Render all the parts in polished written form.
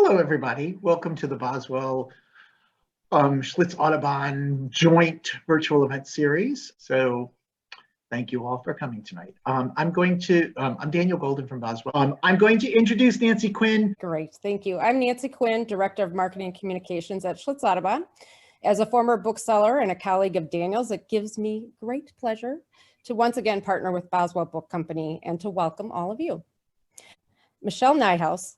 Hello, everybody. Welcome to the Boswell Schlitz Audubon joint virtual event series. So thank you all for coming tonight. I'm Daniel Golden from Boswell. I'm going to introduce Nancy Quinn. Great, thank you. I'm Nancy Quinn, Director of Marketing and Communications at Schlitz Audubon. As a former bookseller and a colleague of Daniel's, it gives me great pleasure to once again partner with Boswell Book Company and to welcome all of you. Michelle Nijhuis,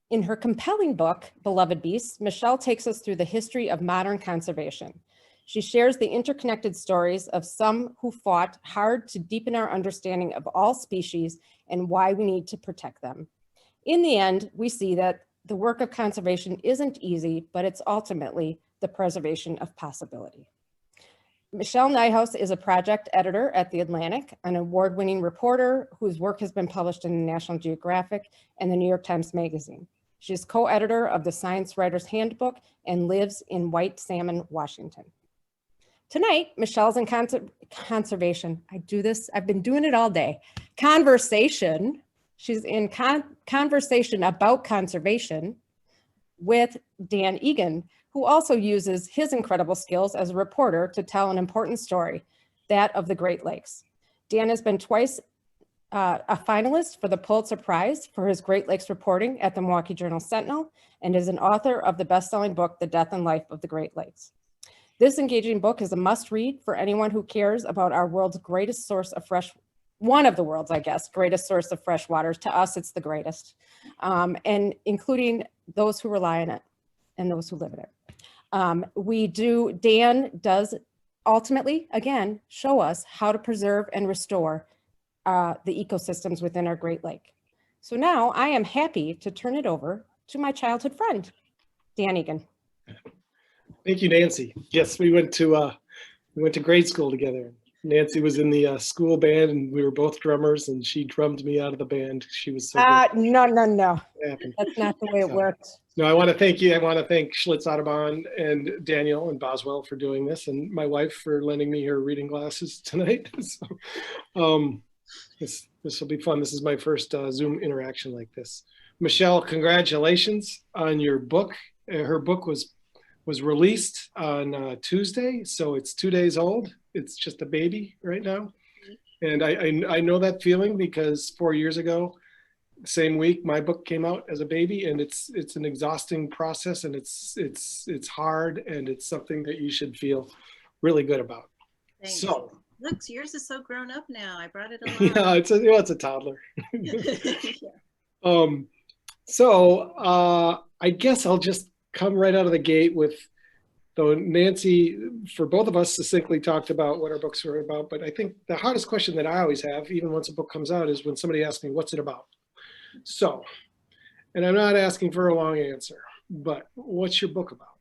in her compelling book, Beloved Beasts, Michelle takes us through the history of modern conservation. She shares the interconnected stories of some who fought hard to deepen our understanding of all species and why we need to protect them. In the end, we see that the work of conservation isn't easy, but it's ultimately the preservation of possibility. Michelle Nijhuis is a project editor at The Atlantic, an award-winning reporter whose work has been published in National Geographic and the New York Times Magazine. She's co-editor of the Science Writer's Handbook and lives in White Salmon, Washington. Tonight, Michelle's in conservation. I've been doing it all day. Conversation. She's in conversation about conservation with Dan Egan, who also uses his incredible skills as a reporter to tell an important story, that of the Great Lakes. Dan has been twice a finalist for the Pulitzer Prize for his Great Lakes reporting at the Milwaukee Journal-Sentinel, and is an author of the best-selling book, The Death and Life of the Great Lakes. This engaging book is a must-read for anyone who cares about our world's greatest source of one of the world's, I guess, greatest source of fresh water. To us, it's the greatest, and including those who rely on it and those who live in it. Dan does ultimately, again, show us how to preserve and restore the ecosystems within our Great Lake. So now I am happy to turn it over to my childhood friend, Dan Egan. Thank you, Nancy. Yes, we went to grade school together. Nancy was in the school band, and we were both drummers, and she drummed me out of the band. She was so good. No. That's not the way it works. No, I want to thank you. I want to thank Schlitz Audubon and Daniel and Boswell for doing this, and my wife for lending me her reading glasses tonight. So, this will be fun. This is my first Zoom interaction like this. Michelle, congratulations on your book. Her book was released on Tuesday, so it's 2 days old. It's just a baby right now. And I know that feeling because 4 years ago, same week, my book came out as a baby, and it's an exhausting process, and it's hard, and it's something that you should feel really good about. Thanks. So, look, yours is so grown up now. I brought it along. yeah, it's a toddler. Yeah. So I guess I'll just come right out of the gate with, though Nancy, for both of us, succinctly talked about what our books are about, but I think the hardest question that I always have, even once a book comes out, is when somebody asks me, what's it about? So, and I'm not asking for a long answer, but what's your book about?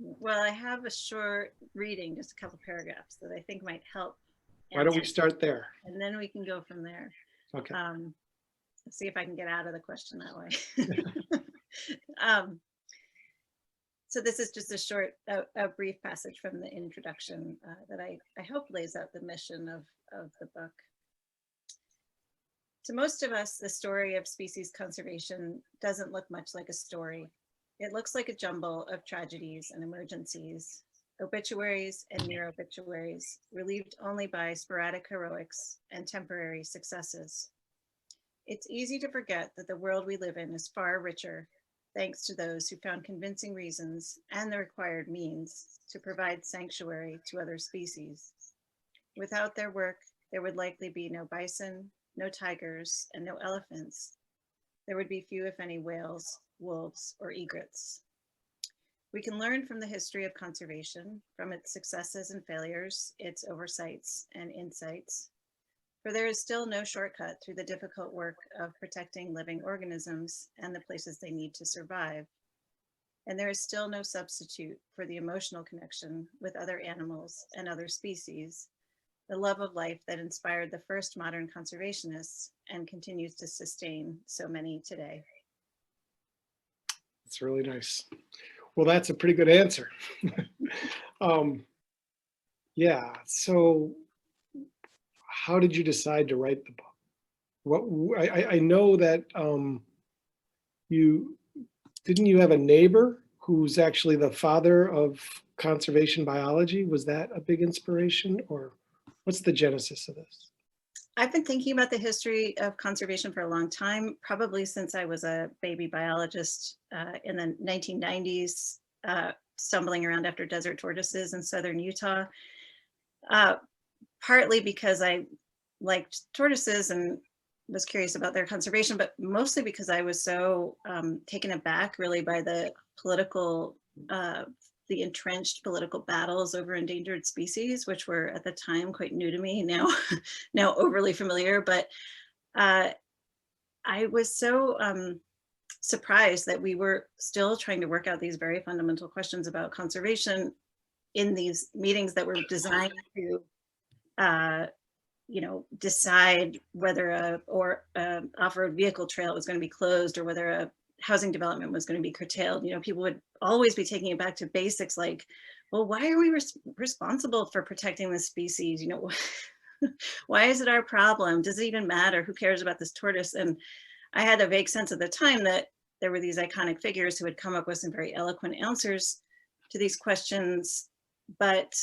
Well, I have a short reading, just a couple paragraphs that I think might help. Why don't we start there? And then we can go from there. Okay. Let's see if I can get out of the question that way. So this is just a brief passage from the introduction that I hope lays out the mission of the book. To most of us, the story of species conservation doesn't look much like a story. It looks like a jumble of tragedies and emergencies, obituaries and near obituaries, relieved only by sporadic heroics and temporary successes. It's easy to forget that the world we live in is far richer, thanks to those who found convincing reasons and the required means to provide sanctuary to other species. Without their work, there would likely be no bison, no tigers, and no elephants. There would be few, if any, whales, wolves, or egrets. We can learn from the history of conservation, from its successes and failures, its oversights and insights, for there is still no shortcut through the difficult work of protecting living organisms and the places they need to survive. And there is still no substitute for the emotional connection with other animals and other species, the love of life that inspired the first modern conservationists and continues to sustain so many today. That's really nice. Well, that's a pretty good answer. Yeah, so how did you decide to write the book? I know that didn't you have a neighbor who's actually the father of conservation biology? Was that a big inspiration, or what's the genesis of this? I've been thinking about the history of conservation for a long time, probably since I was a baby biologist in the 1990s, stumbling around after desert tortoises in southern Utah, partly because I liked tortoises and was curious about their conservation, but mostly because I was so taken aback really by the the entrenched political battles over endangered species, which were at the time quite new to me, now overly familiar. But I was so surprised that we were still trying to work out these very fundamental questions about conservation in these meetings that were designed to decide whether a off-road vehicle trail was going to be closed or whether a housing development was going to be curtailed. People would always be taking it back to basics like, well, why are we responsible for protecting this species? Why is it our problem? Does it even matter? Who cares about this tortoise? And I had a vague sense at the time that there were these iconic figures who had come up with some very eloquent answers to these questions, but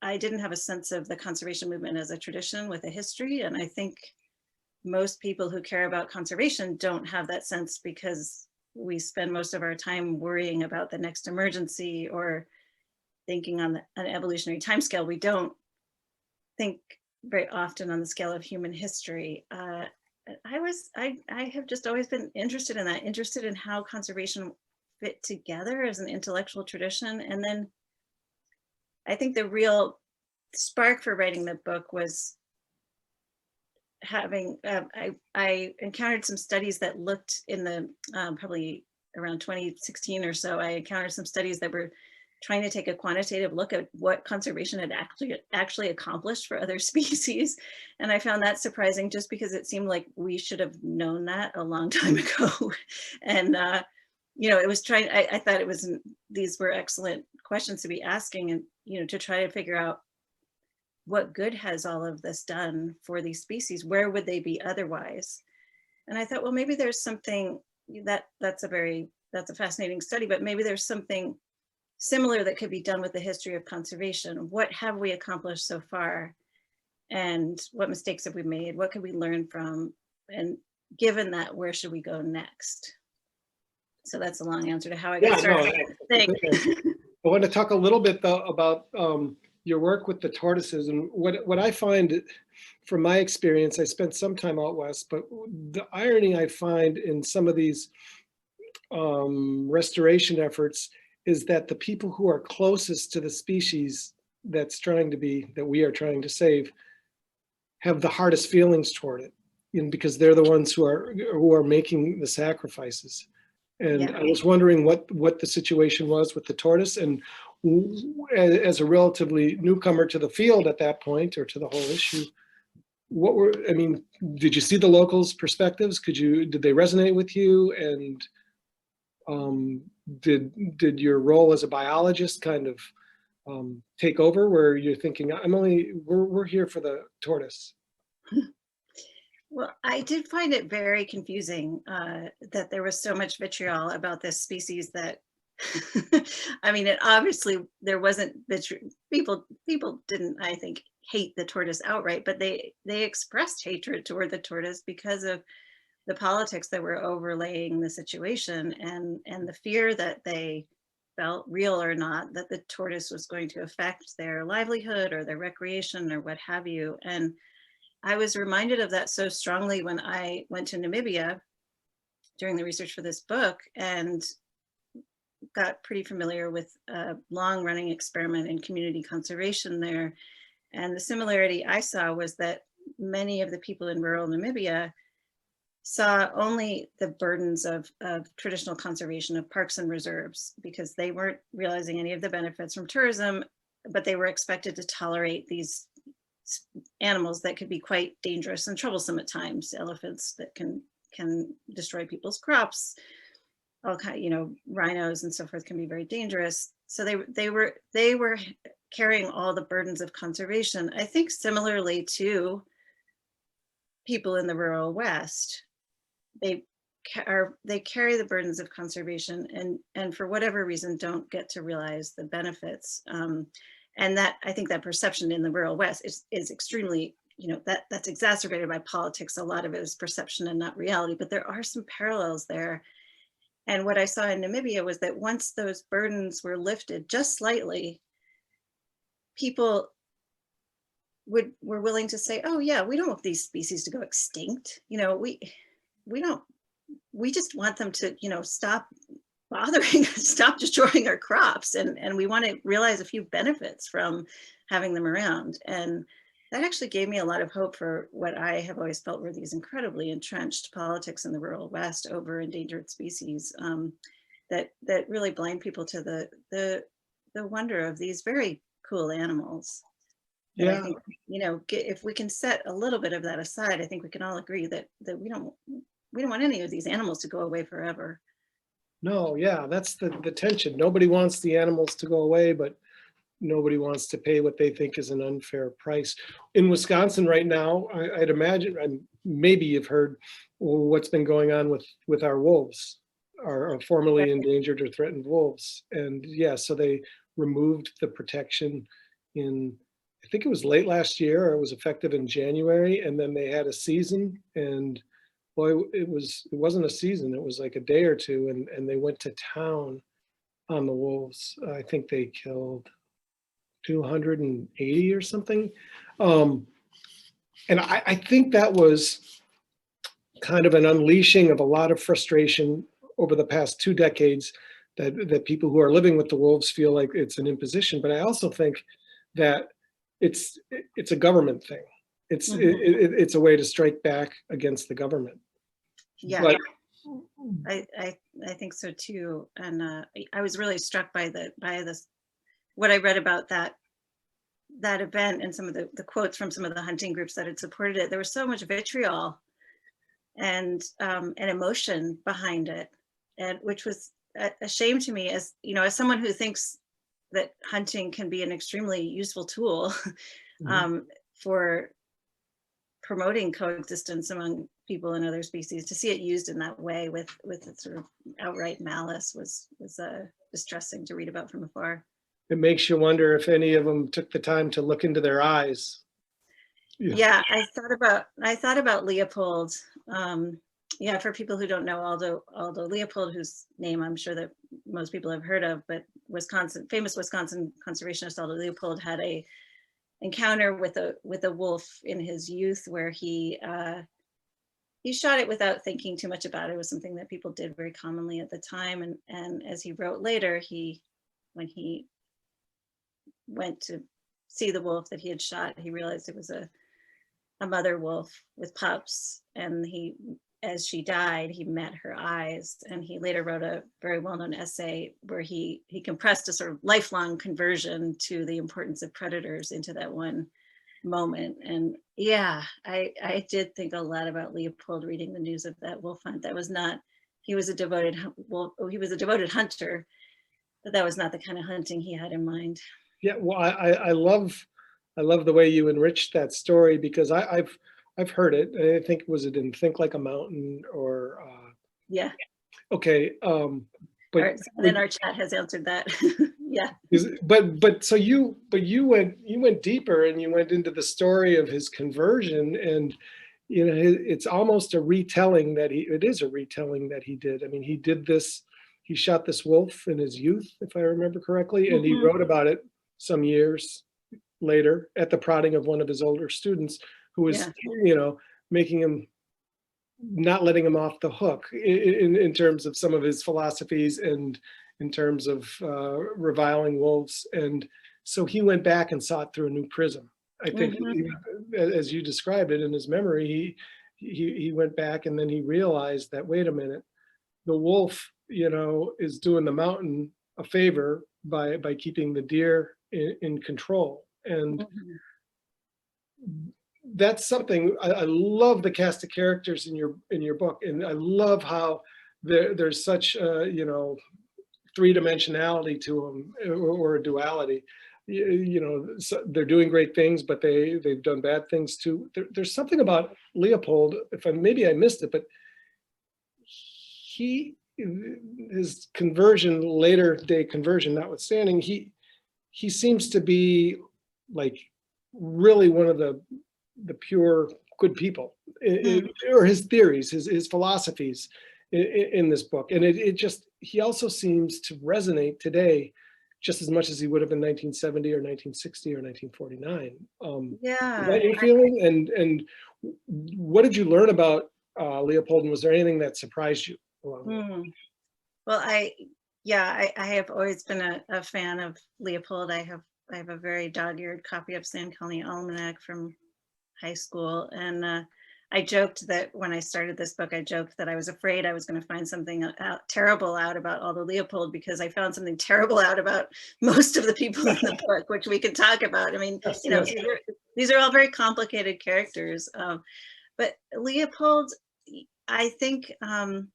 I didn't have a sense of the conservation movement as a tradition with a history. And I think most people who care about conservation don't have that sense because we spend most of our time worrying about the next emergency or thinking on an evolutionary timescale. We don't think very often on the scale of human history. I have just always been interested in that, interested in how conservation fit together as an intellectual tradition. And then I think the real spark for writing the book was having, I encountered some studies that looked in the, probably around 2016 or so, I encountered some studies that were trying to take a quantitative look at what conservation had actually accomplished for other species. And I found that surprising just because it seemed like we should have known that a long time ago. And, it was trying, I thought it was, these were excellent questions to be asking and, to try to figure out what good has all of this done for these species? Where would they be otherwise? And I thought, well, maybe there's something that's a fascinating study, but maybe there's something similar that could be done with the history of conservation. What have we accomplished so far? And what mistakes have we made? What could we learn from? And given that, where should we go next? So that's a long answer to how I got started. I want to talk a little bit though about your work with the tortoises, and what I find from my experience, I spent some time out west, but the irony I find in some of these restoration efforts is that the people who are closest to the species that we are trying to save have the hardest feelings toward it, because they're the ones who are making the sacrifices. And yeah. I was wondering what the situation was with the tortoise, and as a relatively newcomer to the field at that point, or to the whole issue, did you see the locals' perspectives? Did they resonate with you? And did your role as a biologist kind of take over, where you're thinking, we're here for the tortoise? Well, I did find it very confusing that there was so much vitriol about this species that, obviously there wasn't vitriol. People didn't, I think, hate the tortoise outright, but they expressed hatred toward the tortoise because of the politics that were overlaying the situation and the fear that they felt, real or not, that the tortoise was going to affect their livelihood or their recreation or what have you. And I was reminded of that so strongly when I went to Namibia during the research for this book and got pretty familiar with a long-running experiment in community conservation there. And the similarity I saw was that many of the people in rural Namibia saw only the burdens of traditional conservation of parks and reserves, because they weren't realizing any of the benefits from tourism, but they were expected to tolerate these animals that could be quite dangerous and troublesome at times. Elephants that can destroy people's crops, all kind, rhinos and so forth can be very dangerous. So they were carrying all the burdens of conservation. I think similarly to people in the rural West, they they carry the burdens of conservation, and for whatever reason don't get to realize the benefits. And that, I think that perception in the rural West is extremely, that's exacerbated by politics. A lot of it is perception and not reality, but there are some parallels there. And what I saw in Namibia was that once those burdens were lifted just slightly, people were willing to say, oh yeah, we don't want these species to go extinct. We just want them to, stop bothering us, stop destroying our crops. And we want to realize a few benefits from having them around. And that actually gave me a lot of hope for what I have always felt were these incredibly entrenched politics in the rural West over endangered species, that really blind people to the wonder of these very cool animals. And Yeah. I think, if we can set a little bit of that aside, I think we can all agree that we don't want any of these animals to go away forever. No, yeah, that's the tension. Nobody wants the animals to go away, but nobody wants to pay what they think is an unfair price. In Wisconsin right now, I'd imagine, and maybe you've heard what's been going on with our wolves, our formerly endangered or threatened wolves. And yeah, so they removed the protection I think it was late last year, or it was effective in January, and then they had a season, and boy, it wasn't a season, it was like a day or two, and they went to town on the wolves. I think they killed 280 or something. And I think that was kind of an unleashing of a lot of frustration over the past 2 decades that people who are living with the wolves feel like it's an imposition. But I also think that it's a government thing. It's a way to strike back against the government. Yeah, but, I think so too. And I was really struck by this, what I read about that event and some of the quotes from some of the hunting groups that had supported it. There was so much vitriol and emotion behind it, and which was a shame to me, as as someone who thinks that hunting can be an extremely useful tool for promoting coexistence among people and other species. To see it used in that way with sort of outright malice was distressing to read about from afar. It makes you wonder if any of them took the time to look into their eyes. Yeah, I thought about Leopold. For people who don't know Aldo Leopold, whose name I'm sure that most people have heard of, but famous Wisconsin conservationist Aldo Leopold had a encounter with a wolf in his youth where he shot it without thinking too much about it. It was something that people did very commonly at the time, and as he wrote later, when he went to see the wolf that he had shot, he realized it was a mother wolf with pups, and as she died, he met her eyes. And he later wrote a very well-known essay where he compressed a sort of lifelong conversion to the importance of predators into that one moment. And yeah, I did think a lot about Leopold reading the news of that wolf hunt. He was a devoted hunter, but that was not the kind of hunting he had in mind. Yeah, well, I love the way you enriched that story, because I've heard it. I think it in Think Like a Mountain or yeah. Okay. But right, then our chat has answered that. Yeah. But you went deeper, and you went into the story of his conversion, and it's almost a retelling it is a retelling that he did. I mean, he shot this wolf in his youth, if I remember correctly, and he wrote about it some years later at the prodding of one of his older students, who was, making him, not letting him off the hook in terms of some of his philosophies and in terms of reviling wolves. And so he went back and saw it through a new prism. I think, as you described it in his memory, he went back, and then he realized that, wait a minute, the wolf, is doing the mountain a favor by keeping the deer in control. And that's something I love, the cast of characters in your book, and I love how there's such three-dimensionality to them, or a duality. So they're doing great things, but they've done bad things too. There's something about Leopold, maybe I missed it, but his conversion, later day conversion notwithstanding, he seems to be like really one of the pure good people, or his theories, his philosophies in this book. And he also seems to resonate today just as much as he would have in 1970 or 1960 or 1949. Yeah. Is that your feeling? And what did you learn about Leopold, and was there anything that surprised you along the way? Well, I have always been a fan of Leopold. I have a very dog-eared copy of Sand County Almanac from high school, and I joked that when I started this book, I joked that I was afraid I was going to find something terrible out about all the Leopold, because I found something terrible out about most of the people in the book, which we could talk about. I mean, Yes, you know, yes. these are all very complicated characters, but Leopold, I think the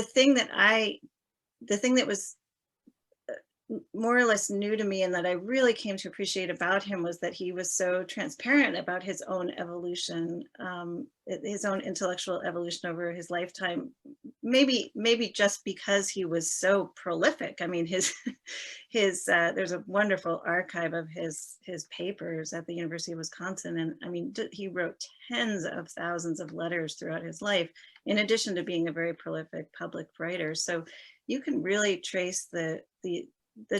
thing that was more or less new to me and that I really came to appreciate about him was that he was so transparent about his own evolution, his own intellectual evolution over his lifetime. Maybe just because he was so prolific. I mean, there's a wonderful archive of his papers at the University of Wisconsin, and I mean, he wrote tens of thousands of letters throughout his life, in addition to being a very prolific public writer. So you can really trace the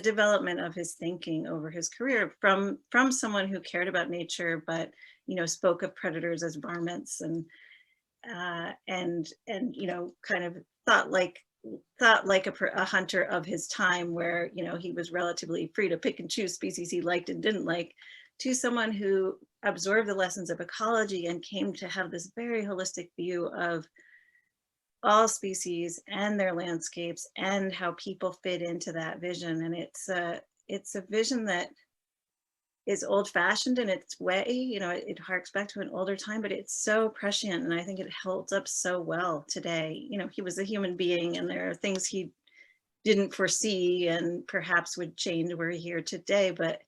development of his thinking over his career from someone who cared about nature, but, you know, spoke of predators as varmints, and you know, kind of thought like a hunter of his time, where, you know, he was relatively free to pick and choose species he liked and didn't like, to someone who absorbed the lessons of ecology and came to have this very holistic view of all species and their landscapes and how people fit into that vision. And it's a vision that is old-fashioned in its way. You know, it harks back to an older time, but it's so prescient, and I think it holds up so well today. You know, he was a human being, and there are things he didn't foresee and perhaps would change were he here today, but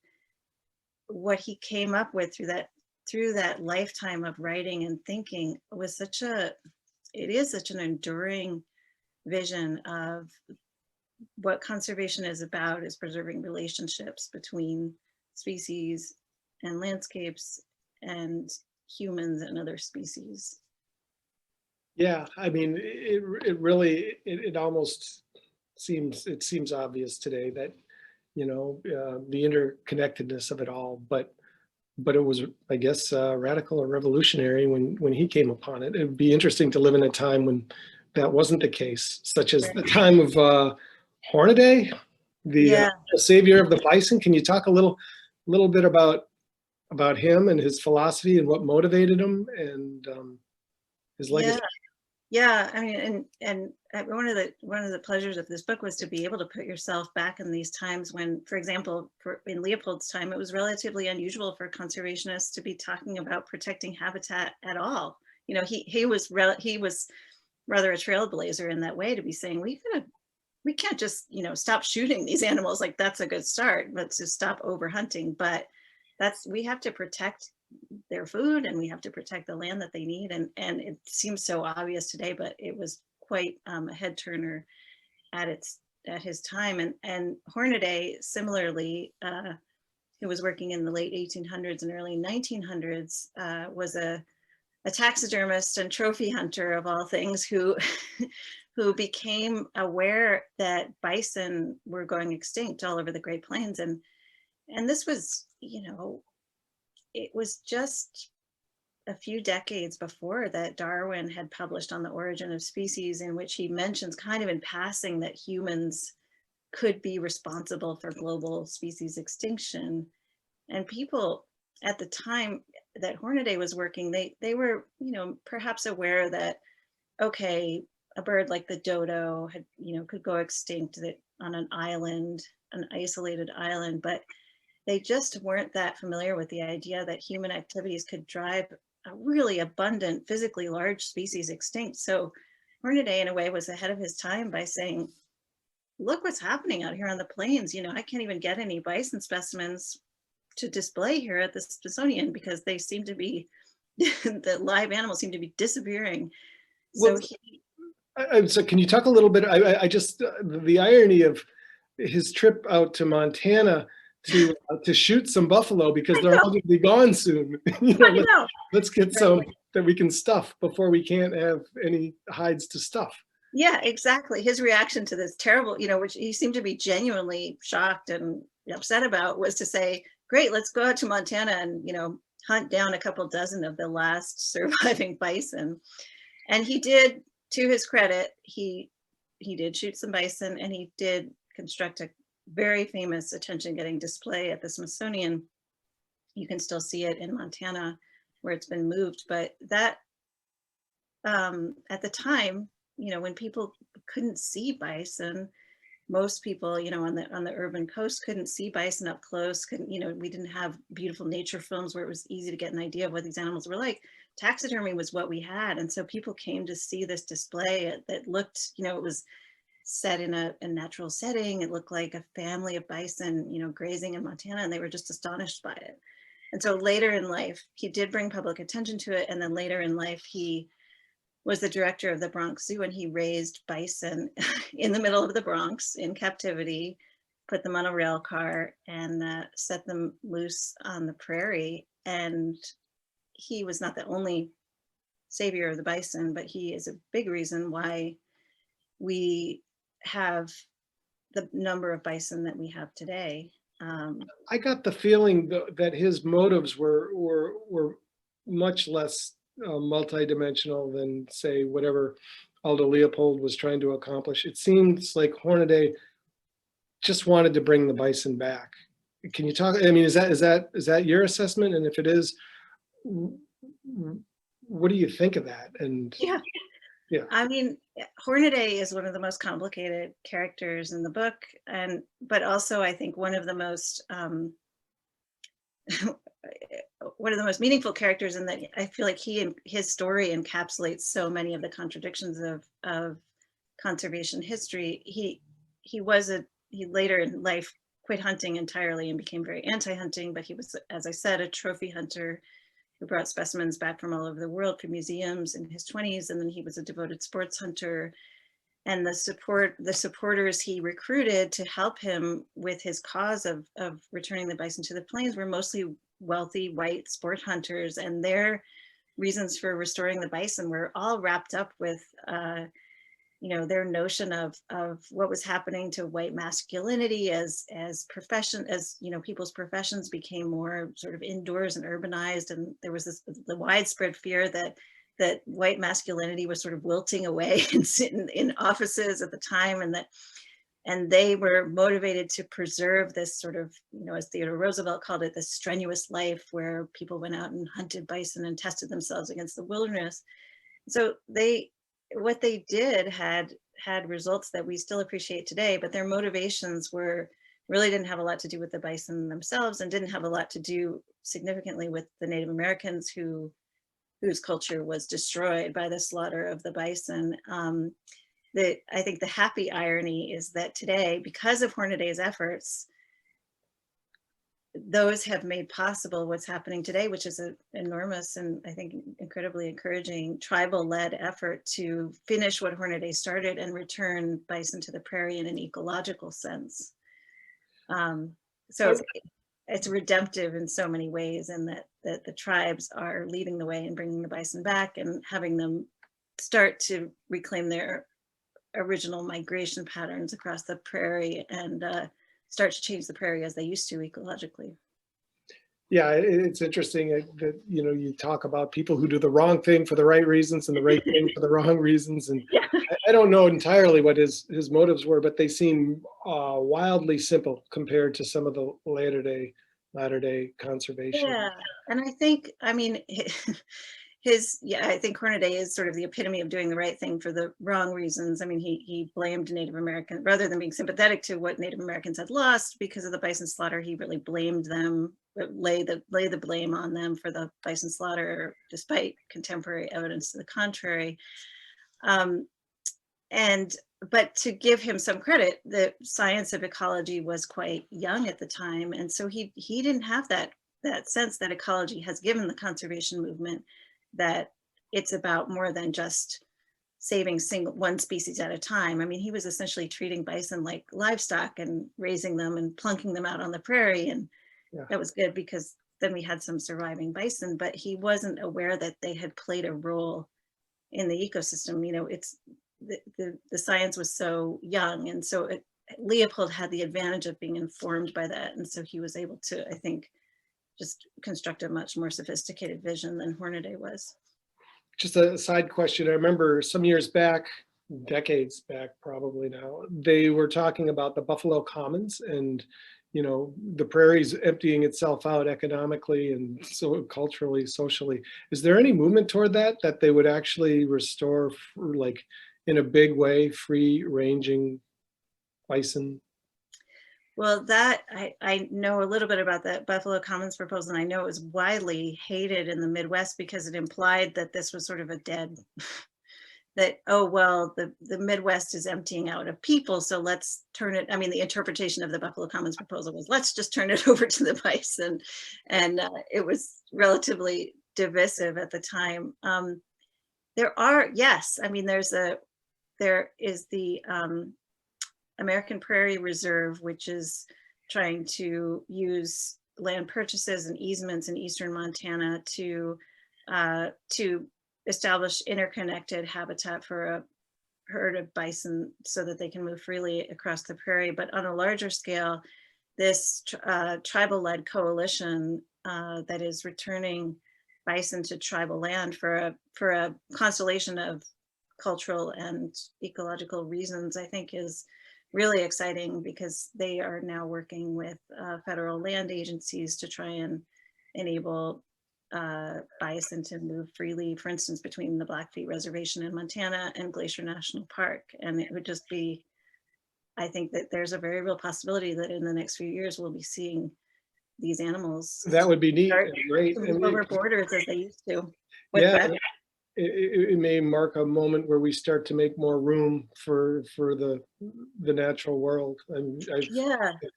what he came up with through that lifetime of writing and thinking was it is such an enduring vision of what conservation is about, is preserving relationships between species and landscapes and humans and other species. Yeah, I mean, it really almost seems obvious today that, you know, the interconnectedness of it all, but it was, I guess, radical or revolutionary when he came upon it. It would be interesting to live in a time when that wasn't the case, such as the time of Hornaday, the savior of the bison. Can you talk a little bit about him and his philosophy and what motivated him and his legacy? Yeah, I mean, and one of the pleasures of this book was to be able to put yourself back in these times when, for example, in Leopold's time, it was relatively unusual for conservationists to be talking about protecting habitat at all. You know, he was rather a trailblazer in that way, to be saying we can't just, you know, stop shooting these animals. Like, that's a good start. Let's just stop overhunting. But we have to protect their food, and we have to protect the land that they need. And it seems so obvious today, but it was quite a head turner at his time. And Hornaday, similarly, who was working in the late 1800s and early 1900s, was a taxidermist and trophy hunter of all things, who became aware that bison were going extinct all over the Great Plains. And this was, you know, it was just a few decades before that Darwin had published On the Origin of Species, in which he mentions kind of in passing that humans could be responsible for global species extinction. And people at the time that Hornaday was working, they were, you know, perhaps aware that, okay, a bird like the dodo had, you know, could go extinct on an island, an isolated island, but they just weren't that familiar with the idea that human activities could drive a really abundant, physically large species extinct. So Hornaday, in a way, was ahead of his time by saying, look what's happening out here on the plains. You know, I can't even get any bison specimens to display here at the Smithsonian because they seem to be, the live animals seem to be disappearing. So So can you talk a little bit, I just, the irony of his trip out to Montana to shoot some buffalo because they're all going to be gone soon. Let's get some that we can stuff before we can't have any hides to stuff. Yeah, exactly. His reaction to this terrible, which he seemed to be genuinely shocked and upset about, was to say, great, let's go out to Montana and, hunt down a couple dozen of the last surviving bison. And he did, to his credit, he did shoot some bison, and he did construct a very famous attention-getting display at the Smithsonian. You can still see it in Montana where it's been moved, but that at the time, when people couldn't see bison, most people, on the urban coast couldn't see bison up close, we didn't have beautiful nature films where it was easy to get an idea of what these animals were like. Taxidermy was what we had. And so people came to see this display that looked, it was set in a natural setting. It looked like a family of bison, grazing in Montana, and they were just astonished by it. And so later in life, he did bring public attention to it. And then later in life, he was the director of the Bronx Zoo, and he raised bison in the middle of the Bronx in captivity, put them on a rail car, and set them loose on the prairie. And he was not the only savior of the bison, but he is a big reason why we have the number of bison that we have today. I got the feeling that his motives were much less multidimensional than, say, whatever Aldo Leopold was trying to accomplish. It seems like Hornaday just wanted to bring the bison back. Can you talk? I mean, is that your assessment? And if it is, what do you think of that? And yeah. I mean, Hornaday is one of the most complicated characters in the book, but also I think one of the most meaningful characters, in that I feel like his story encapsulates so many of the contradictions of conservation history. He later in life quit hunting entirely and became very anti-hunting, but he was, as I said, a trophy hunter who brought specimens back from all over the world for museums in his 20s. And then he was a devoted sports hunter. And the supporters he recruited to help him with his cause of returning the bison to the plains were mostly wealthy white sport hunters, and their reasons for restoring the bison were all wrapped up with their notion of what was happening to white masculinity as people's professions became more sort of indoors and urbanized, and there was the widespread fear that white masculinity was sort of wilting away in offices at the time, and they were motivated to preserve this sort of, as Theodore Roosevelt called it, this strenuous life where people went out and hunted bison and tested themselves against the wilderness. So what they did had results that we still appreciate today, but their motivations really didn't have a lot to do with the bison themselves, and didn't have a lot to do significantly with the Native Americans whose culture was destroyed by the slaughter of the bison. I think the happy irony is that today, because of Hornaday's efforts, those have made possible what's happening today, which is an enormous and I think incredibly encouraging tribal-led effort to finish what Hornaday started and return bison to the prairie in an ecological sense. So it's redemptive in so many ways, and that the tribes are leading the way in bringing the bison back and having them start to reclaim their original migration patterns across the prairie and start to change the prairie as they used to ecologically. Yeah, it's interesting that you talk about people who do the wrong thing for the right reasons and the right thing for the wrong reasons, and yeah. I don't know entirely what his motives were, but they seem wildly simple compared to some of the latter day conservation. Yeah, and I think, I mean, I think Hornaday is sort of the epitome of doing the right thing for the wrong reasons. I mean, he blamed Native Americans, rather than being sympathetic to what Native Americans had lost because of the bison slaughter. He really blamed them, lay the blame on them for the bison slaughter, despite contemporary evidence to the contrary. But to give him some credit, the science of ecology was quite young at the time, and so he didn't have that sense that ecology has given the conservation movement that it's about more than just saving one species at a time. I mean, he was essentially treating bison like livestock and raising them and plunking them out on the prairie. And that was good because then we had some surviving bison, but he wasn't aware that they had played a role in the ecosystem. You know, it's the science was so young. And so Leopold had the advantage of being informed by that. And so he was able to, I think, just construct a much more sophisticated vision than Hornaday was. Just a side question. I remember some years back, decades back probably now, they were talking about the Buffalo Commons and, you know, the prairie's emptying itself out economically and so culturally, socially. Is there any movement toward that they would actually restore, like in a big way, free ranging bison? Well, that I know a little bit about that Buffalo Commons proposal, and I know it was widely hated in the Midwest because it implied that this was sort of a dead, that, oh, well, the Midwest is emptying out of people, so let's turn it, I mean, the interpretation of the Buffalo Commons proposal was, let's just turn it over to the bison. And it was relatively divisive at the time. There are, yes, I mean, there is the American Prairie Reserve, which is trying to use land purchases and easements in eastern Montana to establish interconnected habitat for a herd of bison so that they can move freely across the prairie. But on a larger scale, this tribal-led coalition that is returning bison to tribal land for a constellation of cultural and ecological reasons, I think is really exciting because they are now working with federal land agencies to try and enable bison to move freely, for instance, between the Blackfeet Reservation in Montana and Glacier National Park. And it would just be, I think that there's a very real possibility that in the next few years, we'll be seeing these animals. That would be neat and great. Move over borders as they used to. Yeah. It may mark a moment where we start to make more room for the natural world. I've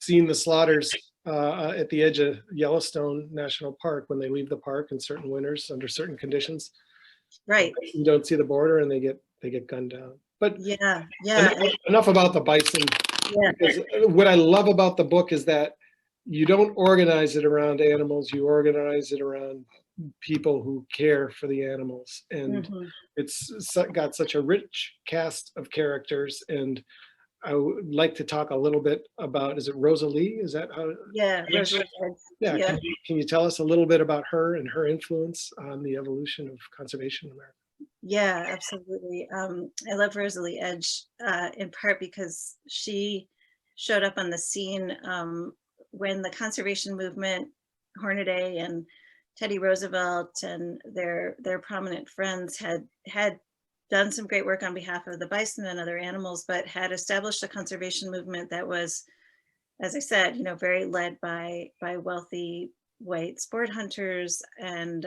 seen the slaughters at the edge of Yellowstone National Park when they leave the park in certain winters under certain conditions. Right. You don't see the border and they get gunned down. But yeah. Enough about the bison. Yeah. Because what I love about the book is that you don't organize it around animals, you organize it around people who care for the animals, and it's got such a rich cast of characters. And I would like to talk a little bit about, is it Rosalie? Is that how? Yeah. Yeah. Can you tell us a little bit about her and her influence on the evolution of conservation in America? Yeah, absolutely. I love Rosalie Edge in part because she showed up on the scene when the conservation movement, Hornaday and Teddy Roosevelt and their prominent friends had done some great work on behalf of the bison and other animals, but had established a conservation movement that was, as I said, you know, very led by wealthy white sport hunters, and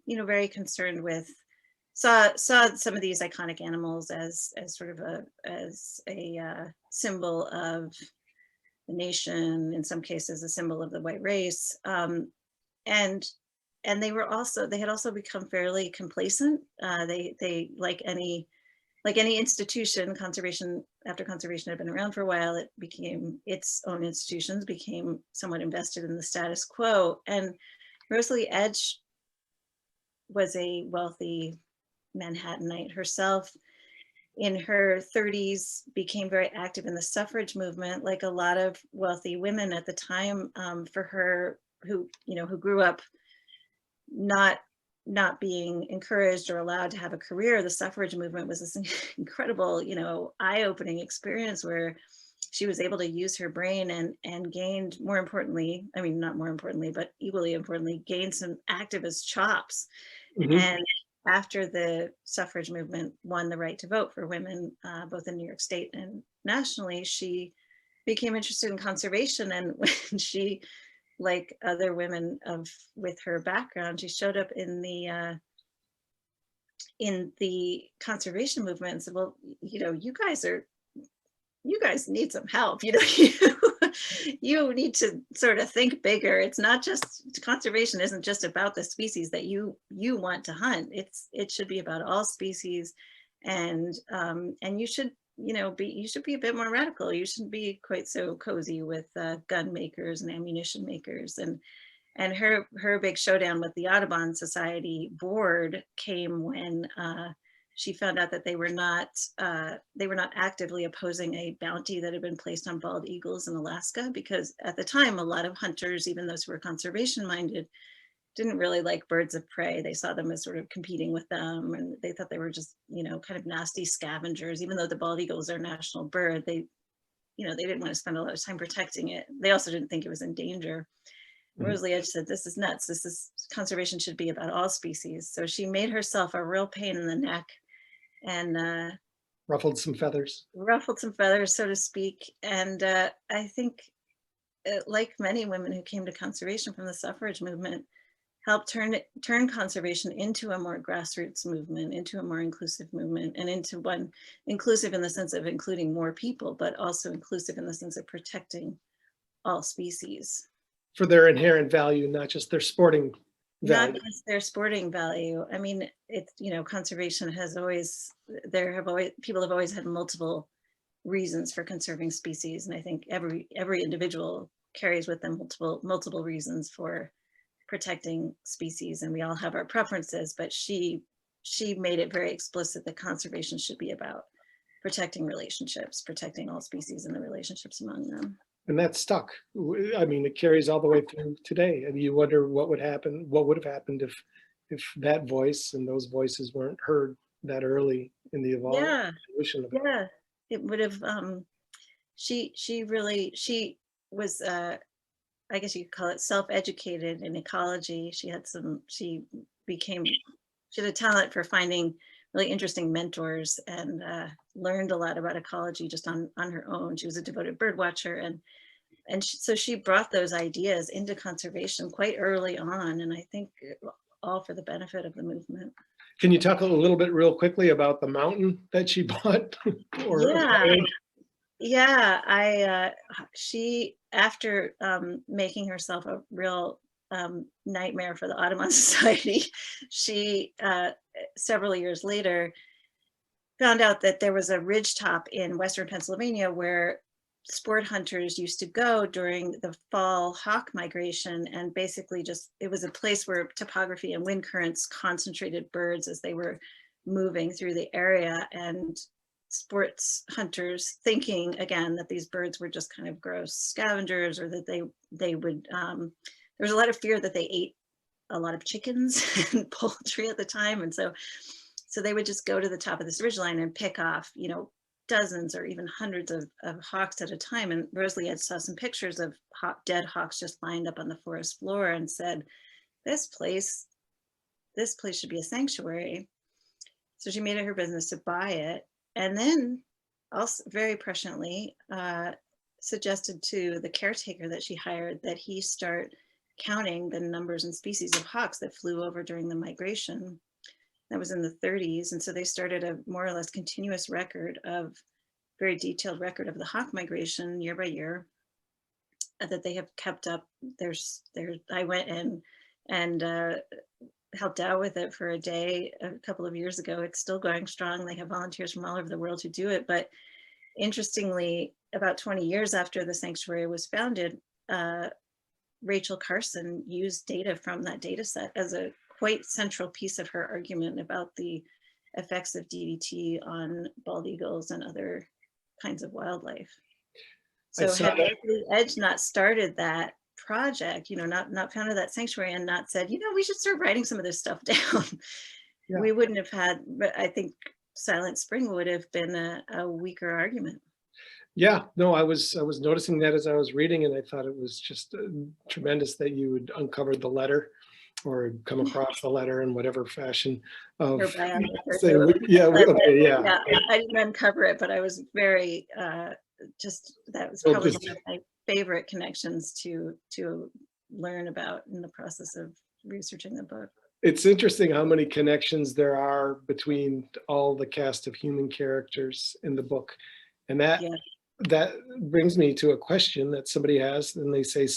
you know, very concerned with saw some of these iconic animals as sort of a symbol of the nation, in some cases a symbol of the white race, and they had also become fairly complacent. They like any institution, conservation, after conservation had been around for a while, its own institutions became somewhat invested in the status quo. And Rosalie Edge was a wealthy Manhattanite herself. In her 30s, became very active in the suffrage movement, like a lot of wealthy women at the time. For her, who grew up not being encouraged or allowed to have a career, the suffrage movement was this incredible, you know, eye-opening experience where she was able to use her brain and gained, more importantly, I mean, not more importantly, but equally importantly, gained some activist chops. And after the suffrage movement won the right to vote for women, both in New York State and nationally, she became interested in conservation. And when she, like other women with her background, she showed up in the conservation movement and said, well, you know, you guys need some help. You know, you need to sort of think bigger. It's not just, conservation isn't just about the species that you want to hunt. It should be about all species And you should, you should be a bit more radical. You shouldn't be quite so cozy with gun makers and ammunition makers. And her big showdown with the Audubon Society board came when she found out that they were not actively opposing a bounty that had been placed on bald eagles in Alaska, because at the time, a lot of hunters, even those who were conservation minded, didn't really like birds of prey. They saw them as sort of competing with them, and they thought they were just, kind of nasty scavengers. Even though the bald eagle was their national bird, they didn't want to spend a lot of time protecting it. They also didn't think it was in danger. Rosalie Edge said, "This is nuts. Conservation should be about all species." So she made herself a real pain in the neck and Ruffled some feathers, so to speak. And I think, like many women who came to conservation from the suffrage movement, helped turn conservation into a more grassroots movement, into a more inclusive movement, and into one inclusive in the sense of including more people, but also inclusive in the sense of protecting all species. for their inherent value, not just their sporting value. Not just their sporting value. I mean, it's, conservation has always, people have always had multiple reasons for conserving species. And I think every individual carries with them multiple reasons for protecting species. And we all have our preferences, but she made it very explicit that conservation should be about protecting relationships, protecting all species and the relationships among them. And that stuck. I mean, it carries all the way through today. And you wonder what would have happened if that voice and those voices weren't heard that early in the evolution of it. Yeah, it would have. She was, I guess you could call it, self-educated in ecology. She had a talent for finding really interesting mentors, and learned a lot about ecology just on her own. She was a devoted bird watcher, so she brought those ideas into conservation quite early on, and I think all for the benefit of the movement. Can you talk a little bit real quickly about the mountain that she bought? She, after making herself a real nightmare for the Audubon Society, she several years later found out that there was a ridgetop in Western Pennsylvania where sport hunters used to go during the fall hawk migration, and basically it was a place where topography and wind currents concentrated birds as they were moving through the area, and sports hunters, thinking again that these birds were just kind of gross scavengers, or that they would there was a lot of fear that they ate a lot of chickens and poultry at the time, and so they would just go to the top of this ridgeline and pick off, dozens or even hundreds of hawks at a time. And Rosalie Edge saw some pictures of dead hawks just lined up on the forest floor and said, this place should be a sanctuary. So she made it her business to buy it, and then also very presciently suggested to the caretaker that she hired that he start counting the numbers and species of hawks that flew over during the migration. That was in the 30s. And so they started a more or less continuous very detailed record of the hawk migration year by year that they have kept up. I went in and helped out with it for a day a couple of years ago. It's still going strong. They have volunteers from all over the world who do it. But interestingly, about 20 years after the sanctuary was founded, Rachel Carson used data from that data set as a quite central piece of her argument about the effects of DDT on bald eagles and other kinds of wildlife. So had Rosalie Edge not started that project, not founded that sanctuary and not said, we should start writing some of this stuff down, we wouldn't have had, but I think Silent Spring would have been a weaker argument. Yeah, no, I was noticing that as I was reading, and I thought it was just tremendous that you would uncover the letter or come across the letter in whatever fashion. I didn't uncover it, but I was very, that was probably one of my favorite connections to learn about in the process of researching the book. It's interesting how many connections there are between all the cast of human characters in the book. And that brings me to a question that somebody has, and they say,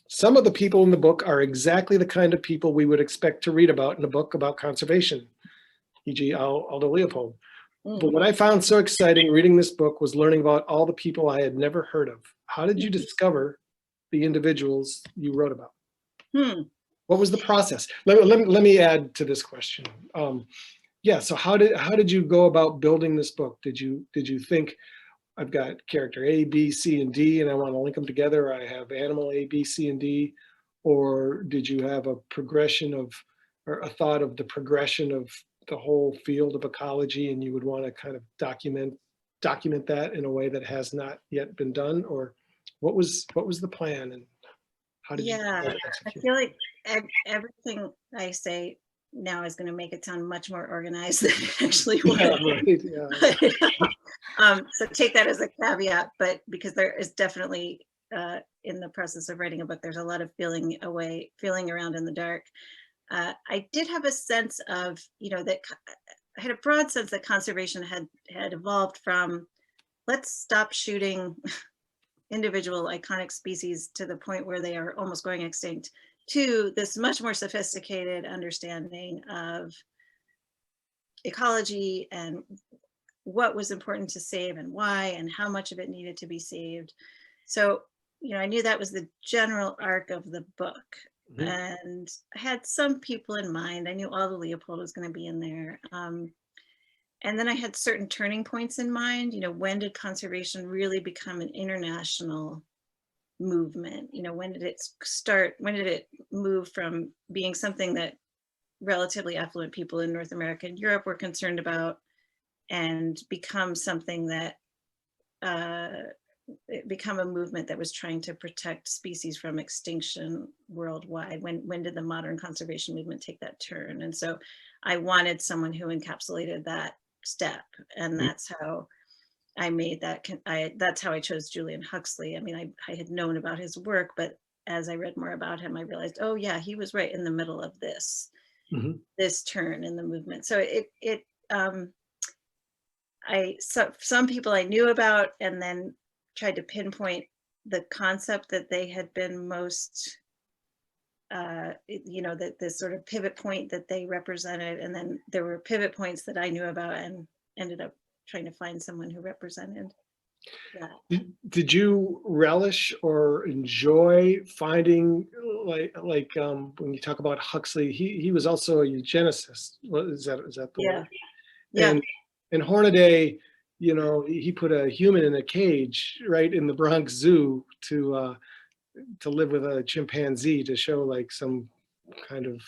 some of the people in the book are exactly the kind of people we would expect to read about in a book about conservation. e.g. Aldo Leopold. But what I found so exciting reading this book was learning about all the people I had never heard of. How did you discover the individuals you wrote about? What was the process? Let me add to this question. Yeah, so how did you go about building this book? Did you think, I've got character A, B, C, and D, and I want to link them together? I have animal A, B, C, and D. Or did you have a progression of, or a thought of the progression of the whole field of ecology, and you would want to kind of document that in a way that has not yet been done? Or what was the plan, and how did you I execute? feel like everything I say now is going to make it sound much more organized than it actually was. So take that as a caveat, but because there is definitely in the process of writing a book, there's a lot of feeling around in the dark. I did have a sense of, that I had a broad sense that conservation had evolved from, let's stop shooting individual iconic species to the point where they are almost going extinct, to this much more sophisticated understanding of ecology and what was important to save and why, and how much of it needed to be saved. So, I knew that was the general arc of the book. And I had some people in mind. I knew Aldo Leopold was going to be in there. And then I had certain turning points in mind. When did conservation really become an international movement? When did it start? When did it move from being something that relatively affluent people in North America and Europe were concerned about, and become something that become a movement that was trying to protect species from extinction worldwide? When did the modern conservation movement take that turn? And so I wanted someone who encapsulated that step, and that's how I made that. That's how I chose Julian Huxley. I mean, I had known about his work, but as I read more about him, I realized, oh yeah, he was right in the middle of this turn in the movement. So some people I knew about, and then tried to pinpoint the concept that they had been most, the sort of pivot point that they represented. And then there were pivot points that I knew about, and ended up trying to find someone who represented that. Did you relish or enjoy finding, like when you talk about Huxley, he was also a eugenicist. Is that the word? Yeah. And Hornaday, he put a human in a cage right in the Bronx Zoo to live with a chimpanzee, to show like some kind of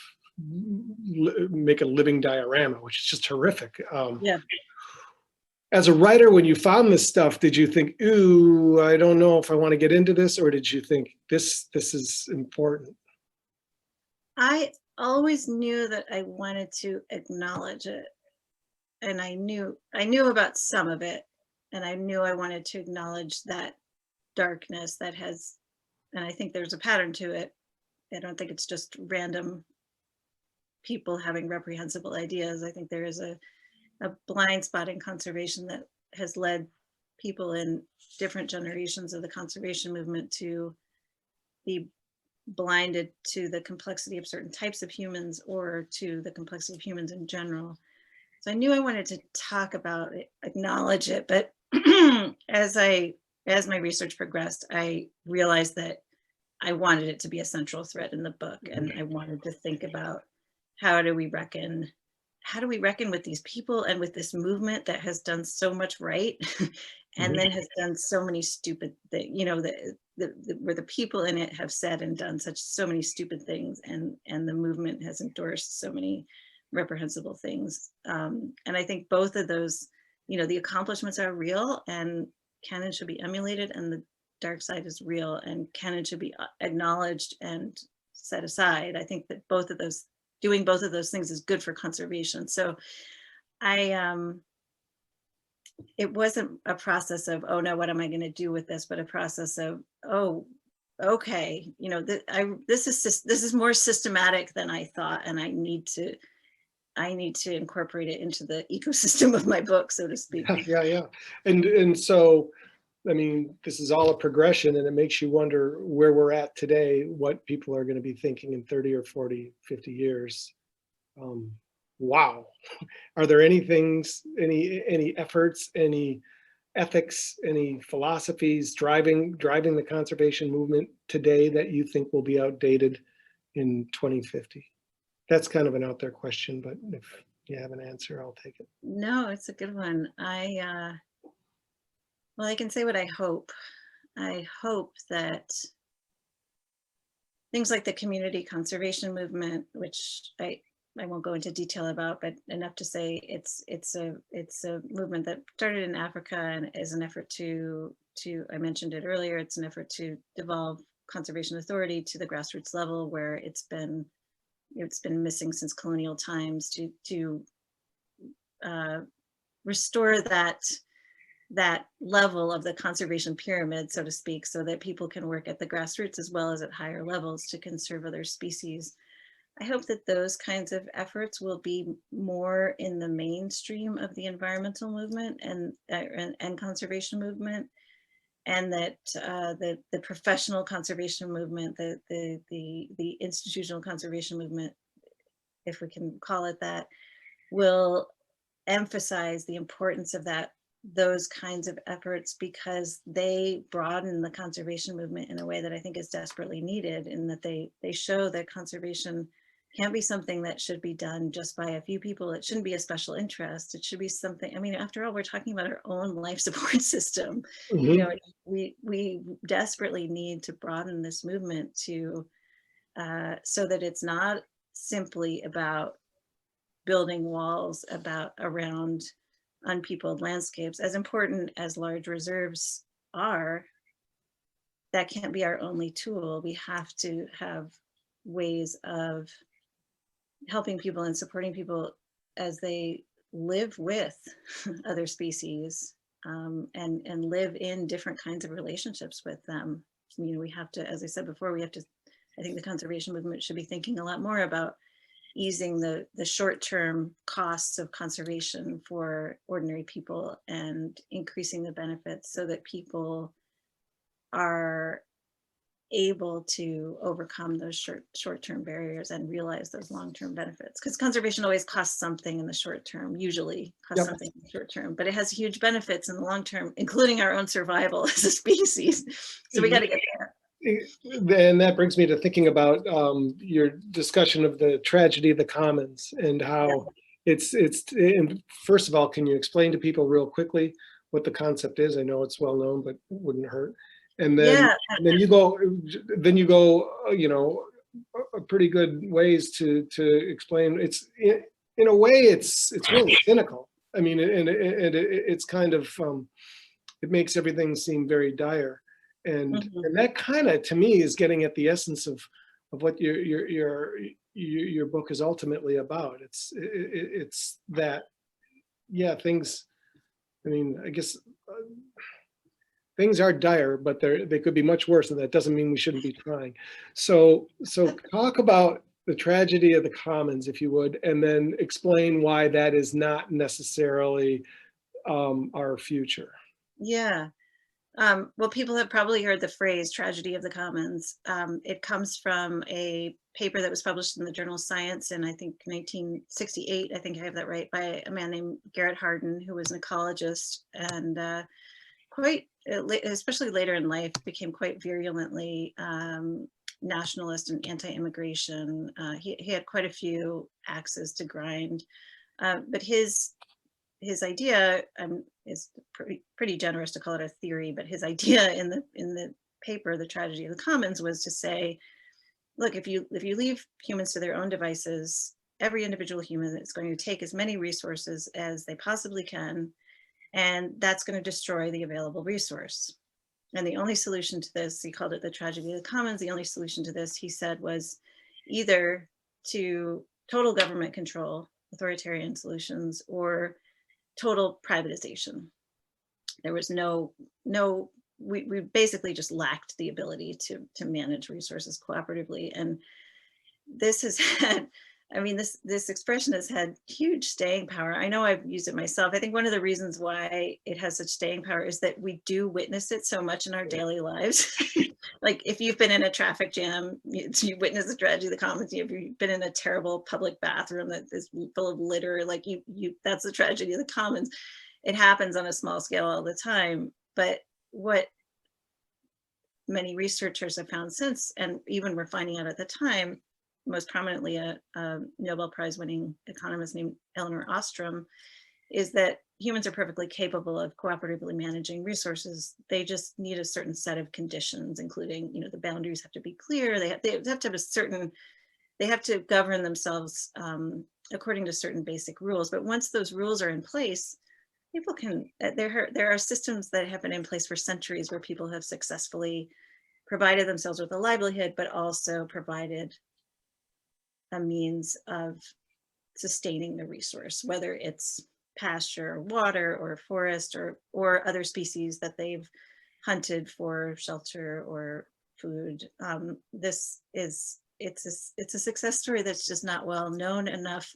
make a living diorama, which is just horrific. As a writer, when you found this stuff, did you think, ooh, I don't know if I want to get into this, or did you think this is important? I always knew that I wanted to acknowledge it. And I knew about some of it, and I knew I wanted to acknowledge that darkness that has, and I think there's a pattern to it. I don't think it's just random people having reprehensible ideas. I think there is a blind spot in conservation that has led people in different generations of the conservation movement to be blinded to the complexity of certain types of humans, or to the complexity of humans in general. So I knew I wanted to talk about it, acknowledge it, but as my research progressed, I realized that I wanted it to be a central thread in the book, and I wanted to think about how do we reckon with these people and with this movement that has done so much right, and then has done so many stupid things, where the people in it have said and done so many stupid things, and the movement has endorsed so many reprehensible things. And I think both of those, the accomplishments are real and canon should be emulated, and the dark side is real and canon should be acknowledged and set aside. I think that doing both of those things is good for conservation. So it wasn't a process of, oh no, what am I going to do with this, but a process of, oh, okay, this is more systematic than I thought, and I need to incorporate it into the ecosystem of my book, so to speak. Yeah. And so, I mean, this is all a progression, and it makes you wonder where we're at today, what people are going to be thinking in 30 or 40, 50 years. wow. Are there any things, any efforts, any ethics, any philosophies driving the conservation movement today that you think will be outdated in 2050? That's kind of an out there question, but if you have an answer, I'll take it. No, it's a good one. Well, I can say what I hope. I hope that things like the community conservation movement, which I won't go into detail about, but enough to say it's a movement that started in Africa and is an effort to I mentioned it earlier, it's an effort to devolve conservation authority to the grassroots level, where it's been missing since colonial times, to restore that level of the conservation pyramid, so to speak, so that people can work at the grassroots as well as at higher levels to conserve other species. I hope that those kinds of efforts will be more in the mainstream of the environmental movement and conservation movement, and that the professional conservation movement, the institutional conservation movement, if we can call it that, will emphasize the importance of those kinds of efforts, because they broaden the conservation movement in a way that I think is desperately needed, in that they show that conservation can't be something that should be done just by a few people. It shouldn't be a special interest. It should be something, I mean, after all, we're talking about our own life support system. You know, we desperately need to broaden this movement to so that it's not simply about building walls around unpeopled landscapes. As important as large reserves are, that can't be our only tool. We have to have ways of helping people and supporting people as they live with other species, and live in different kinds of relationships with them. You know, we have to, as I said before, I think the conservation movement should be thinking a lot more about easing the short-term costs of conservation for ordinary people and increasing the benefits so that people are able to overcome those short-term barriers and realize those long-term benefits. Because conservation always costs something in the short term, usually costs something in the short term, but it has huge benefits in the long term, including our own survival as a species. So we got to get there. And that brings me to thinking about your discussion of the tragedy of the commons and how and first of all, can you explain to people real quickly what the concept is? I know it's well known, but it wouldn't hurt. And then, you go, you know, pretty good ways to explain. It's in a way, it's really cynical. I mean, and it's kind of it makes everything seem very dire. And that kind of, to me, is getting at the essence of what your book is ultimately about. It's that, yeah, things. I mean, I guess things are dire, but they could be much worse, and that doesn't mean we shouldn't be trying. So talk about the tragedy of the commons, if you would, and then explain why that is not necessarily our future. Yeah. Well, people have probably heard the phrase tragedy of the commons. It comes from a paper that was published in the journal Science in, I think, 1968. I think I have that right, by a man named Garrett Hardin, who was an ecologist and especially later in life, became quite virulently nationalist and anti-immigration. He had quite a few axes to grind, but his idea is pretty generous to call it a theory, but his idea in the paper, The Tragedy of the Commons, was to say, look, if you leave humans to their own devices, every individual human is going to take as many resources as they possibly can, and that's going to destroy the available resource. And the only solution to this, he called it the tragedy of the commons, the only solution to this, he said, was either to total government control, authoritarian solutions, or total privatization. There was we basically just lacked the ability to manage resources cooperatively. And this has had I mean, this expression has had huge staying power. I know I've used it myself. I think one of the reasons why it has such staying power is that we do witness it so much in our daily lives. Like if you've been in a traffic jam, you witness the tragedy of the commons. If you've been in a terrible public bathroom that is full of litter, like that's the tragedy of the commons. It happens on a small scale all the time. But what many researchers have found since, and even we're finding out at the time, most prominently a Nobel Prize winning economist named Elinor Ostrom, is that humans are perfectly capable of cooperatively managing resources. They just need a certain set of conditions, including, the boundaries have to be clear. They have to have they have to govern themselves according to certain basic rules. But once those rules are in place, people can, there are systems that have been in place for centuries where people have successfully provided themselves with a livelihood, but also provided a means of sustaining the resource, whether it's pasture, or water, or forest, or other species that they've hunted for shelter or food. It's a success story that's just not well known enough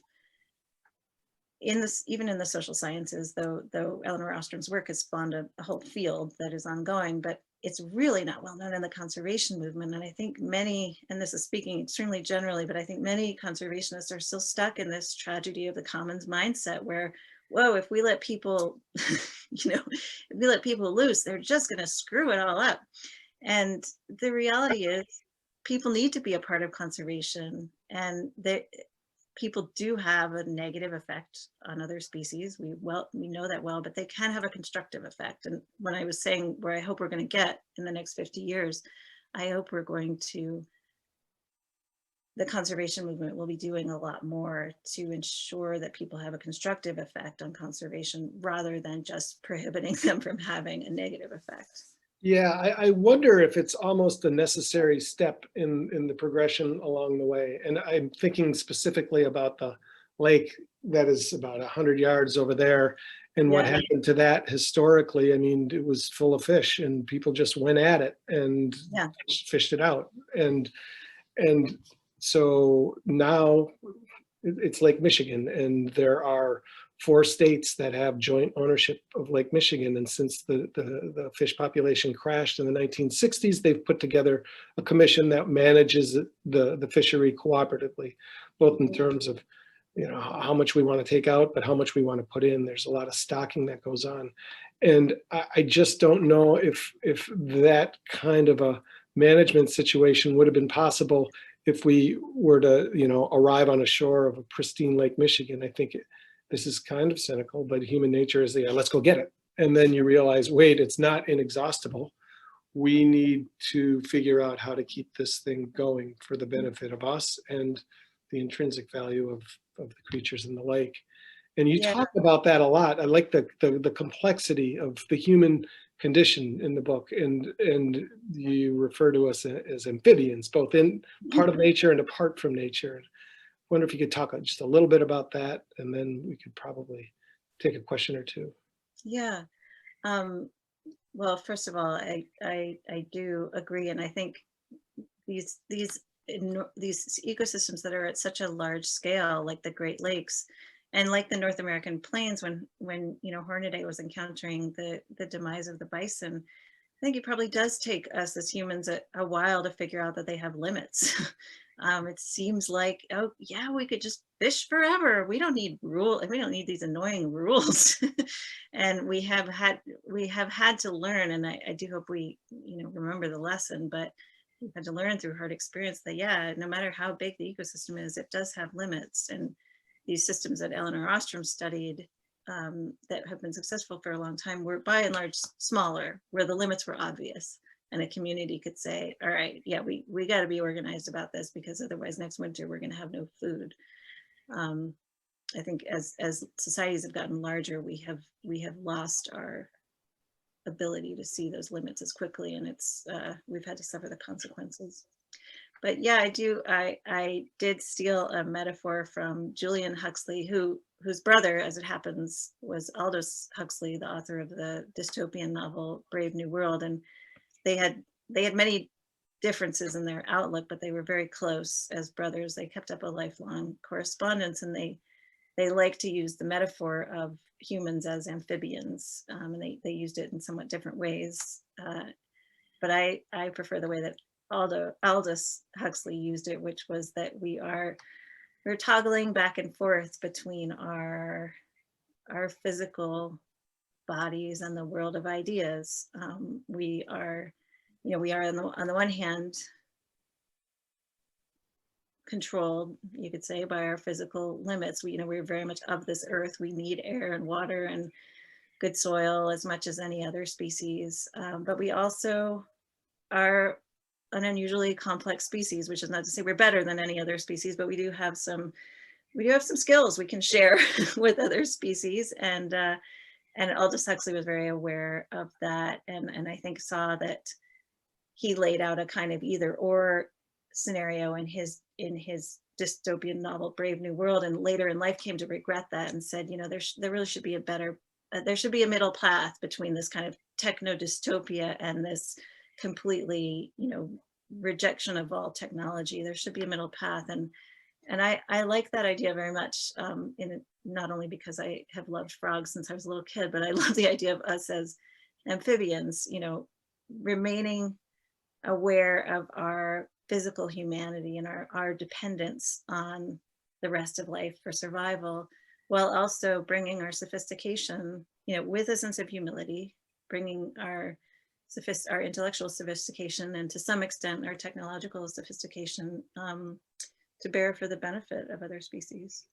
even in the social sciences, though Elinor Ostrom's work has spawned a whole field that is ongoing, but it's really not well known in the conservation movement. And I think many, and this is speaking extremely generally, but I think many conservationists are still stuck in this tragedy of the commons mindset where, whoa, if we let people, if we let people loose, they're just going to screw it all up. And the reality is people need to be a part of conservation, and people do have a negative effect on other species. We know that well, but they can have a constructive effect. And when I was saying where I hope we're going to get in the next 50 years, I hope we're going to, the conservation movement will be doing a lot more to ensure that people have a constructive effect on conservation rather than just prohibiting them from having a negative effect. Yeah, I wonder if it's almost a necessary step in the progression along the way. And I'm thinking specifically about the lake that is about 100 yards over there and what happened to that historically. I mean, it was full of fish and people just went at it and fished it out. And so now it's Lake Michigan, and there are 4 states that have joint ownership of Lake Michigan. And since the fish population crashed in the 1960s, they've put together a commission that manages the fishery cooperatively, both in terms of how much we want to take out, but how much we want to put in. There's a lot of stocking that goes on. And I just don't know if that kind of a management situation would have been possible if we were to, arrive on a shore of a pristine Lake Michigan. I think this is kind of cynical, but human nature is let's go get it. And then you realize, wait, it's not inexhaustible. We need to figure out how to keep this thing going for the benefit of us and the intrinsic value of the creatures in the lake. And you talk about that a lot. I like the complexity of the human condition in the book, and you refer to us as amphibians, both in part of nature and apart from nature. Wonder if you could talk just a little bit about that, and then we could probably take a question or two. Yeah. Well, first of all, I do agree, and I think these ecosystems that are at such a large scale, like the Great Lakes, and like the North American plains, when Hornaday was encountering the demise of the bison, I think it probably does take us as humans a while to figure out that they have limits. It seems like, oh yeah, we could just fish forever. We don't need we don't need these annoying rules. And we have had to learn, and I do hope we remember the lesson, but we've had to learn through hard experience that no matter how big the ecosystem is, it does have limits. And these systems that Elinor Ostrom studied that have been successful for a long time were by and large smaller, where the limits were obvious. And a community could say, all right, we got to be organized about this, because otherwise next winter we're going to have no food. I think as societies have gotten larger, we have lost our ability to see those limits as quickly, and we've had to suffer the consequences. But yeah, I did steal a metaphor from Julian Huxley, whose brother, as it happens, was Aldous Huxley, the author of the dystopian novel Brave New World. And they had many differences in their outlook, but they were very close as brothers. They kept up a lifelong correspondence, and they like to use the metaphor of humans as amphibians, and they used it in somewhat different ways. But I prefer the way that Aldous Huxley used it, which was that we're toggling back and forth between our physical bodies and the world of ideas. We are on the one hand controlled, you could say, by our physical limits. We're very much of this earth. We need air and water and good soil as much as any other species. But we also are an unusually complex species, which is not to say we're better than any other species, but we do have some skills we can share with other species. And Aldous Huxley was very aware of that, and I think saw that he laid out a kind of either or scenario in his dystopian novel Brave New World, and later in life came to regret that and said, there really should be there should be a middle path between this kind of techno dystopia and this completely rejection of all technology. There should be a middle path, and I like that idea very much, not only because I have loved frogs since I was a little kid, but I love the idea of us as amphibians, remaining aware of our physical humanity and our dependence on the rest of life for survival, while also bringing our sophistication, with a sense of humility, bringing our intellectual sophistication and to some extent our technological sophistication to bear for the benefit of other species.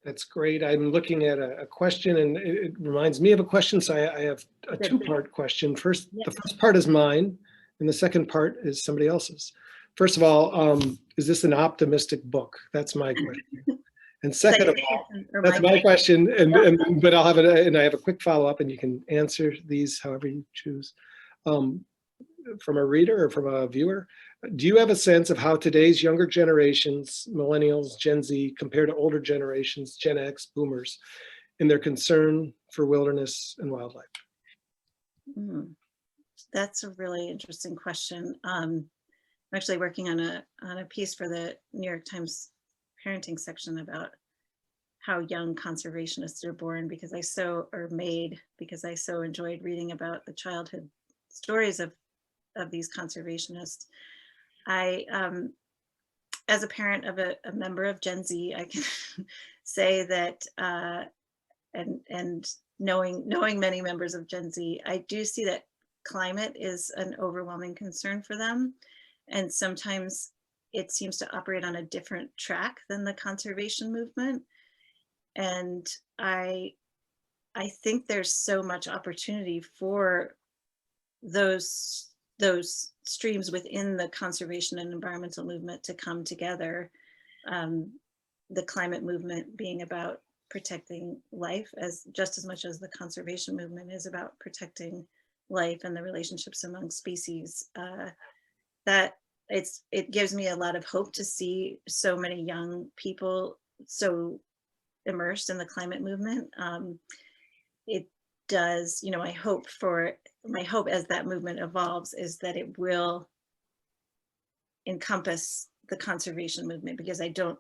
That's great. I'm looking at a question, and it reminds me of a question. So I have a two-part question. First, the first part is mine, and the second part is somebody else's. First of all, is this an optimistic book? That's my question. And second of all, that's my question. But I'll have it, and I have a quick follow-up, and you can answer these however you choose. From a reader or from a viewer, do you have a sense of how today's younger generations, millennials, Gen Z, compare to older generations, Gen X, boomers, in their concern for wilderness and wildlife? That's a really interesting question. I'm actually working on a piece for the New York Times parenting section about how young conservationists are born, because I so enjoyed reading about the childhood stories of these conservationists. I, as a parent of a member of Gen Z, I can say that, and knowing many members of Gen Z, I do see that climate is an overwhelming concern for them. And sometimes it seems to operate on a different track than the conservation movement. And I think there's so much opportunity for those streams within the conservation and environmental movement to come together. The climate movement being about protecting life just as much as the conservation movement is about protecting life and the relationships among species. That it gives me a lot of hope to see so many young people so immersed in the climate movement. It does, my hope as that movement evolves is that it will encompass the conservation movement, because I don't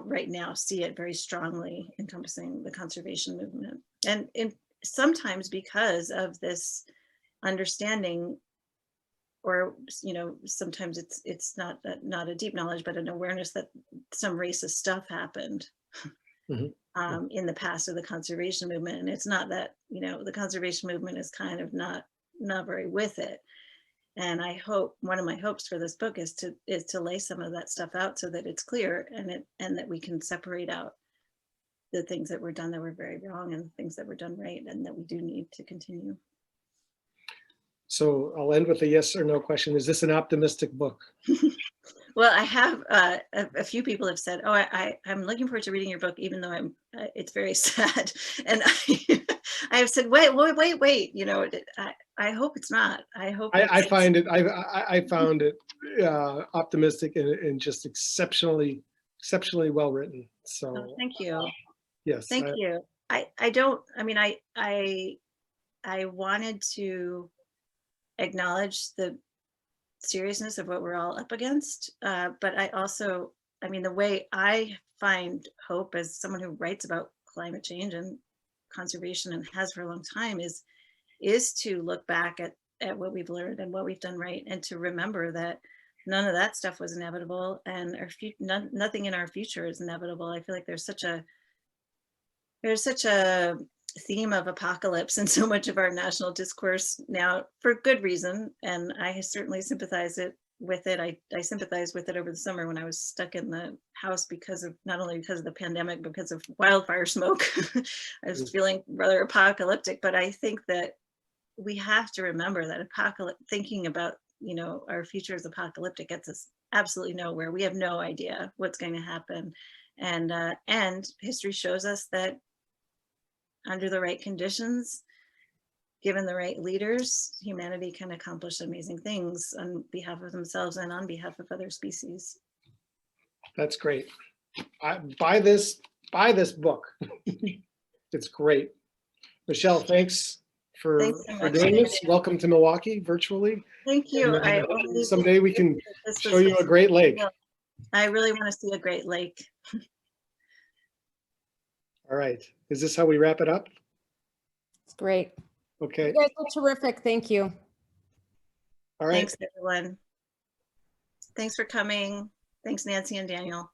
right now see it very strongly encompassing the conservation movement. And sometimes because of this understanding, or sometimes it's not a deep knowledge, but an awareness that some racist stuff happened in the past of the conservation movement. And it's not that, the conservation movement is kind of not very with it. And I hope, one of my hopes for this book is to lay some of that stuff out so that it's clear, and that we can separate out the things that were done that were very wrong and the things that were done right, and that we do need to continue. So I'll end with a yes or no question. Is this an optimistic book? Well, I have a few people have said, "Oh, I'm looking forward to reading your book, even though it's very sad." And I have said, "Wait! I hope it's not. I hope." I found it optimistic and just exceptionally well written. So thank you. Yes. Thank you. I wanted to acknowledge the seriousness of what we're all up against. But I also, I mean, the way I find hope as someone who writes about climate change and conservation and has for a long time is to look back at what we've learned and what we've done right, and to remember that none of that stuff was inevitable, and nothing in our future is inevitable. I feel like there's such a theme of apocalypse in so much of our national discourse now, for good reason, and I certainly sympathize with it. I sympathized with it over the summer when I was stuck in the house not only because of the pandemic, but because of wildfire smoke. I was feeling rather apocalyptic, but I think that we have to remember that thinking about, you know, our future is apocalyptic gets us absolutely nowhere. We have no idea what's going to happen, and history shows us that under the right conditions, given the right leaders, humanity can accomplish amazing things on behalf of themselves and on behalf of other species. That's great. Buy this book. It's great. Michelle, thanks for Thanks so much. doing this. Welcome to Milwaukee virtually. Thank you. And someday we can show you a Great Lake. I really want to see a Great Lake. All right. Is this how we wrap it up? It's great. Okay. You guys are terrific. Thank you. All right. Thanks, everyone. Thanks for coming. Thanks, Nancy and Daniel.